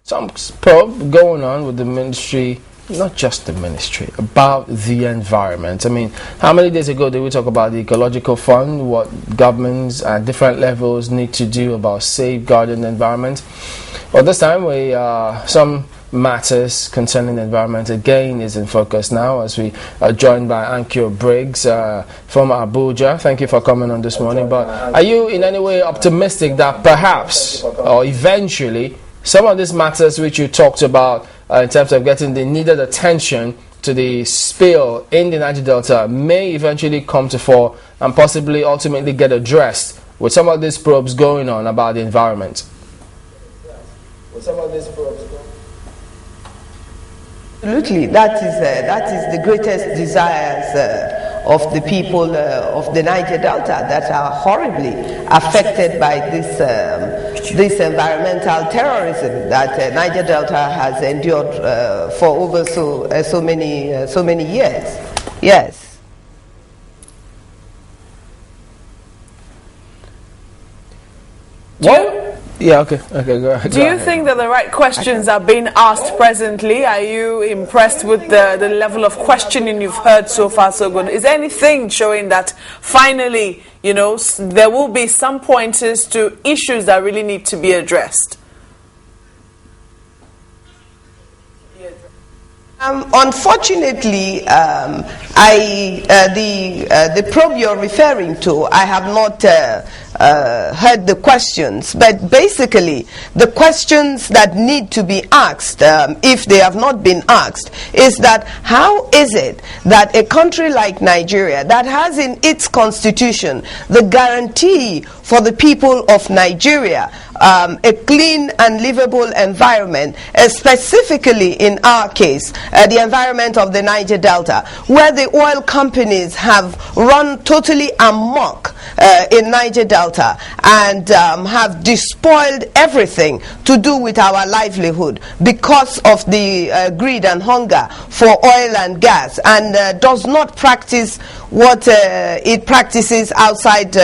some probe going on with the ministry, not just the ministry, about the environment. I mean, how many days ago did we talk about the ecological fund, what governments at different levels need to do about safeguarding the environment? Well, this time some matters concerning the environment again is in focus now, as we are joined by Ankkio Briggs from Abuja. Thank you for coming on this morning. But are you in any way optimistic that perhaps or eventually some of these matters which you talked about in terms of getting the needed attention to the spill in the Niger Delta may eventually come to fore and possibly ultimately get addressed with some of these probes going on about the environment? Absolutely, that is the greatest desires of the people of the Niger Delta that are horribly affected by this environmental terrorism that Niger Delta has endured for over so many years. Yes. Yeah, okay, go ahead. Do you think that the right questions are being asked presently? Are you impressed with the level of questioning you've heard so far so good? Is there anything showing that finally, there will be some pointers to issues that really need to be addressed? Unfortunately, the probe you're referring to, I have not heard the questions, but basically the questions that need to be asked, if they have not been asked, is that how is it that a country like Nigeria, that has in its constitution the guarantee for the people of Nigeria a clean and livable environment, specifically in our case, the environment of the Niger Delta, where the oil companies have run totally amok in Niger Delta and have despoiled everything to do with our livelihood because of the greed and hunger for oil and gas, and does not practice what it practices outside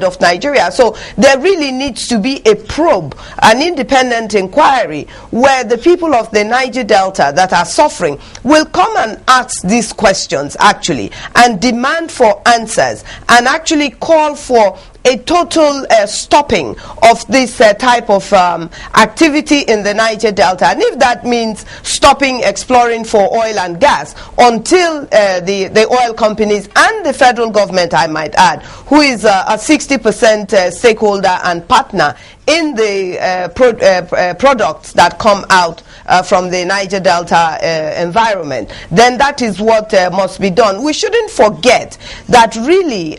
of Nigeria. So there really needs to be a probe, an independent inquiry, where the people of the Niger Delta that are suffering will come and ask these questions actually, and demand for answers, and actually call for a total stopping of this type of activity in the Niger Delta. And if that means stopping exploring for oil and gas until the oil companies and the federal government, I might add, who is a 60% stakeholder and partner in the products that come out from the Niger Delta environment, then that is what must be done. We shouldn't forget that really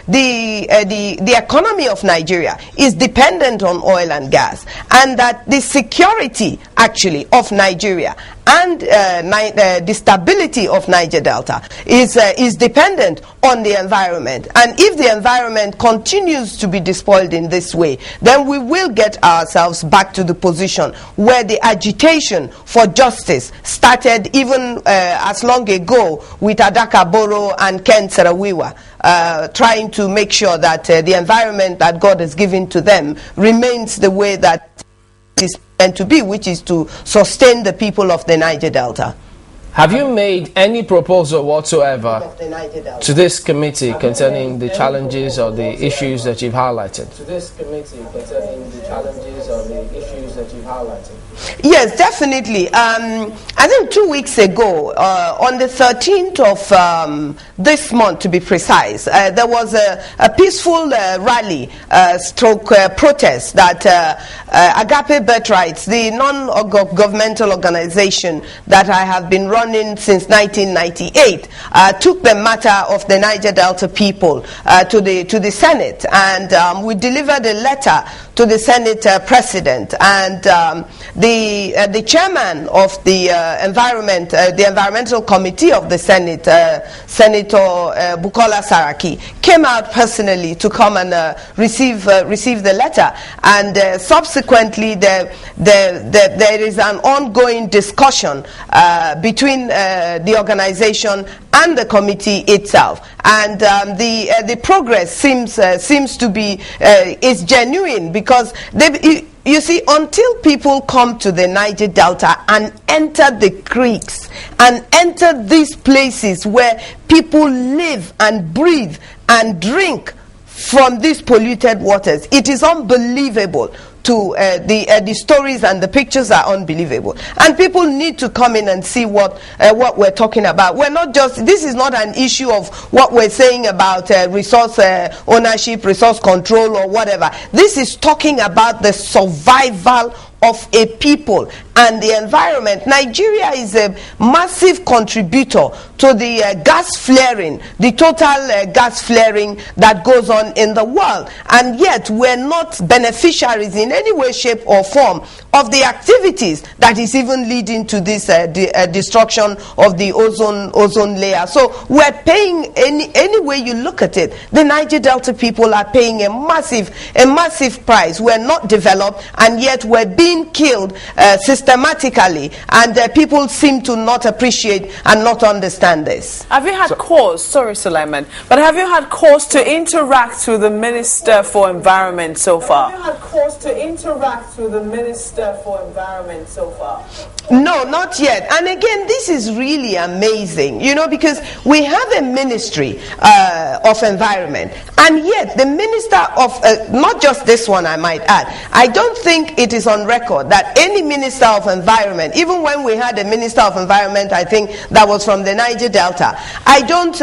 the economy of Nigeria is dependent on oil and gas, and that the security actually of Nigeria and the stability of Niger Delta is dependent on the environment. And if the environment continues to be despoiled in this way, then we will get ourselves back to the position where the agitation for justice started even as long ago with Adaka Boro and Ken Sarawiwa, trying to make sure that the environment that God has given to them remains the way that it is meant to be, which is to sustain the people of the Niger Delta. Have you made any proposal whatsoever to this committee concerning the challenges or the issues that you've highlighted? Yes, definitely. I think 2 weeks ago, on the 13th of this month to be precise, there was a peaceful rally stroke protest that Agape Birthrights, the non-governmental organization that I have been running since 1998, took the matter of the Niger Delta people to the Senate, and we delivered a letter to the Senate President, and the chairman of the environmental committee of the Senate, Senator Bukola Saraki, came out personally to come and receive the letter, and subsequently there is an ongoing discussion between the organization and the committee itself, and the progress seems to be is genuine, because You see, until people come to the Niger Delta and enter the creeks and enter these places where people live and breathe and drink from these polluted waters, it is unbelievable. The stories and the pictures are unbelievable, and people need to come in and see what we're talking about. We're not just, this is not an issue of what we're saying about resource ownership, resource control, or whatever. This is talking about the survival of a people and the environment. Nigeria is a massive contributor to the gas flaring, the total gas flaring that goes on in the world, and yet we're not beneficiaries in any way, shape or form of the activities that is even leading to this destruction of the ozone layer. So we're paying, any way you look at it, the Niger Delta people are paying a massive price. We're not developed, and yet we're being killed systematically, and people seem to not appreciate and not understand this. Have you had cause, sorry Suleiman, but have you had cause to interact with the Minister for Environment so far? Have you had cause to interact with the Minister for Environment so far? No, not yet. And again, this is really amazing, you know, because we have a Ministry of Environment, and yet the Minister of, not just this one I might add, I don't think it is on record that any Minister of Environment, even when we had a Minister of Environment, I think that was from the Niger Delta, I don't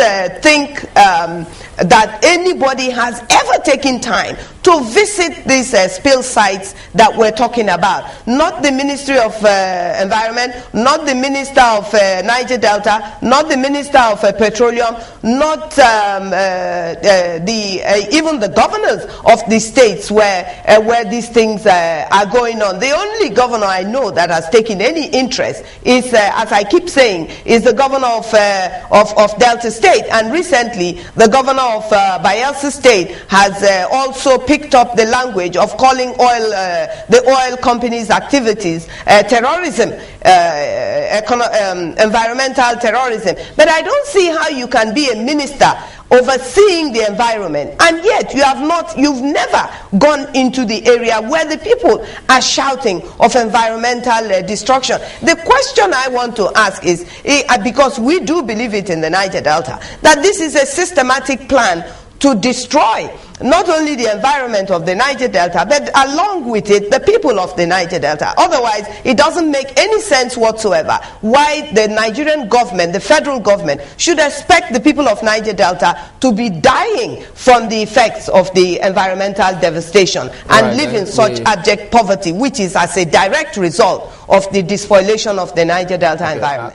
think that anybody has ever taken time to visit these spill sites that we're talking about. Not the Ministry of Environment, not the Minister of Niger Delta, not the Minister of Petroleum, not even the governors of the states where these things are going on. The only governor I know that has taken any interest is, as I keep saying, is the governor of Delta State, and recently the governor of Bayelsa State has also picked up the language of calling the oil companies' activities terrorism, environmental terrorism. But I don't see how you can be a minister overseeing the environment, and yet you've never gone into the area where the people are shouting of environmental destruction. The question I want to ask is, because we do believe it in the Niger Delta, that this is a systematic plan to destroy not only the environment of the Niger Delta, but along with it, the people of the Niger Delta. Otherwise, it doesn't make any sense whatsoever why the Nigerian government, the federal government, should expect the people of Niger Delta to be dying from the effects of the environmental devastation and live in such abject poverty, which is as a direct result of the despoilation of the Niger Delta environment.